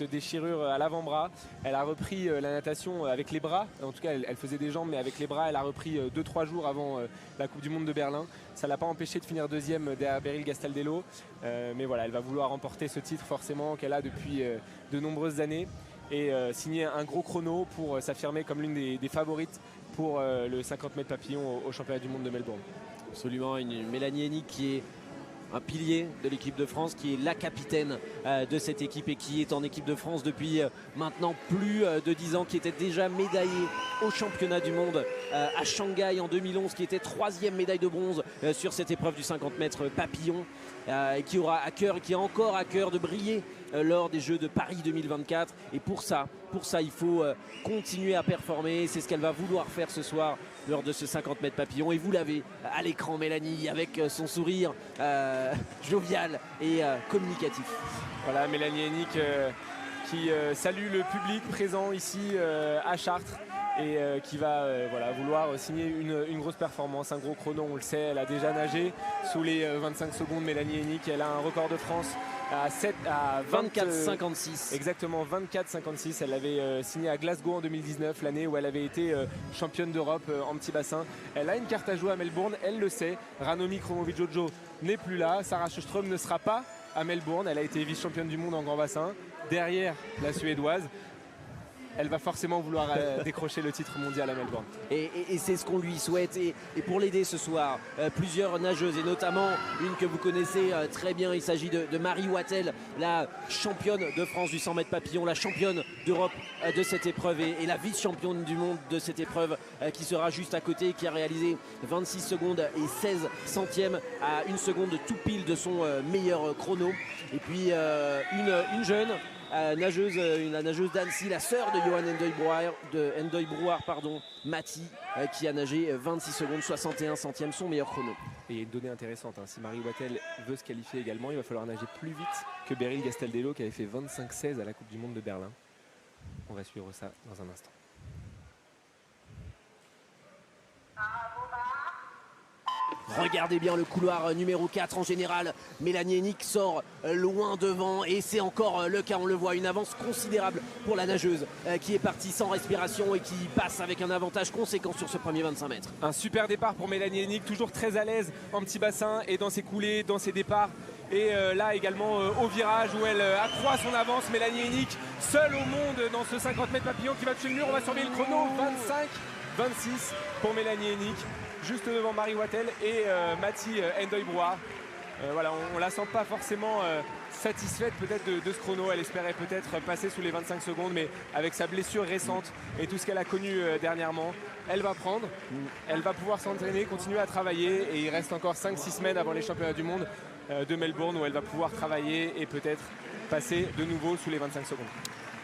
Déchirure à l'avant-bras, elle a repris la natation avec les bras, en tout cas elle faisait des jambes mais avec les bras, elle a repris 2-3 jours avant la Coupe du Monde de Berlin. Ça ne l'a pas empêché de finir deuxième derrière Beryl Gastaldello, mais voilà, elle va vouloir remporter ce titre forcément qu'elle a depuis de nombreuses années et signer un gros chrono pour s'affirmer comme l'une des favorites pour le 50 mètres papillon au championnat du monde de Melbourne. Absolument, une Mélanie Hennig qui est un pilier de l'équipe de France, qui est la capitaine de cette équipe et qui est en équipe de France depuis maintenant plus de 10 ans, qui était déjà médaillée au championnat du monde à Shanghai en 2011, qui était 3e médaille de bronze sur cette épreuve du 50 mètres papillon, et qui aura à cœur, qui a encore à cœur de briller lors des Jeux de Paris 2024. Et pour ça il faut continuer à performer. C'est ce qu'elle va vouloir faire ce soir lors de ce 50 mètres papillon. Et vous l'avez à l'écran, Mélanie, avec son sourire jovial et communicatif. Voilà, Mélanie Hennig qui salue le public présent ici à Chartres et qui va vouloir signer une grosse performance, un gros chrono. On le sait, elle a déjà nagé sous les 25 secondes. Mélanie Hennig, elle a un record de France à 24,56. Exactement, 24,56. Elle avait signé à Glasgow en 2019, l'année où elle avait été championne d'Europe en petit bassin. Elle a une carte à jouer à Melbourne, elle le sait. Ranomi Kromowidjojo n'est plus là. Sarah Sjöström ne sera pas à Melbourne. Elle a été vice-championne du monde en grand bassin, derrière la Suédoise. Elle va forcément vouloir décrocher le titre mondial à Melbourne. Et c'est ce qu'on lui souhaite. Et pour l'aider ce soir, plusieurs nageuses, et notamment une que vous connaissez très bien, il s'agit de Marie Wattel, la championne de France du 100 mètres papillon, la championne d'Europe de cette épreuve et la vice-championne du monde de cette épreuve, qui sera juste à côté, qui a réalisé 26 secondes et 16 centièmes à 1 seconde tout pile de son meilleur chrono. Et puis une jeune nageuse, la nageuse d'Annecy, la sœur de Johan Endoy Brouwer, Mati, qui a nagé 26 secondes 61 centièmes, son meilleur chrono. Et il y a une donnée intéressante, si Marie Wattel veut se qualifier également, il va falloir nager plus vite que Beryl Gastaldello qui avait fait 25-16 à la Coupe du Monde de Berlin. On va suivre ça dans un instant. Regardez bien le couloir numéro 4 en général. Mélanie Hennig sort loin devant et c'est encore le cas, on le voit, une avance considérable pour la nageuse qui est partie sans respiration et qui passe avec un avantage conséquent sur ce premier 25 mètres. Un super départ pour Mélanie Hennig, toujours très à l'aise en petit bassin et dans ses coulées, dans ses départs. Et là également au virage où elle accroît son avance. Mélanie Hennig, seule au monde dans ce 50 mètres papillon qui va toucher le mur. On va surveiller le chrono, 25-26 pour Mélanie Hennig, juste devant Marie Wattel et Mati Endoy Brouwer. Voilà, on ne la sent pas forcément satisfaite peut-être de ce chrono. Elle espérait peut-être passer sous les 25 secondes, mais avec sa blessure récente et tout ce qu'elle a connu dernièrement, elle va prendre, elle va pouvoir s'entraîner, continuer à travailler, et il reste encore 5-6 semaines avant les championnats du monde de Melbourne où elle va pouvoir travailler et peut-être passer de nouveau sous les 25 secondes.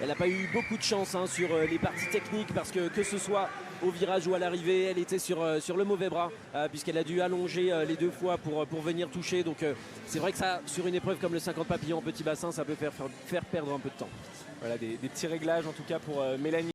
Elle n'a pas eu beaucoup de chance sur les parties techniques, parce que ce soit au virage ou à l'arrivée, elle était sur le mauvais bras, puisqu'elle a dû allonger les 2 fois pour venir toucher. Donc c'est vrai que ça, sur une épreuve comme le 50 papillon en petit bassin, ça peut faire perdre un peu de temps. Voilà, des petits réglages en tout cas pour Mélanie.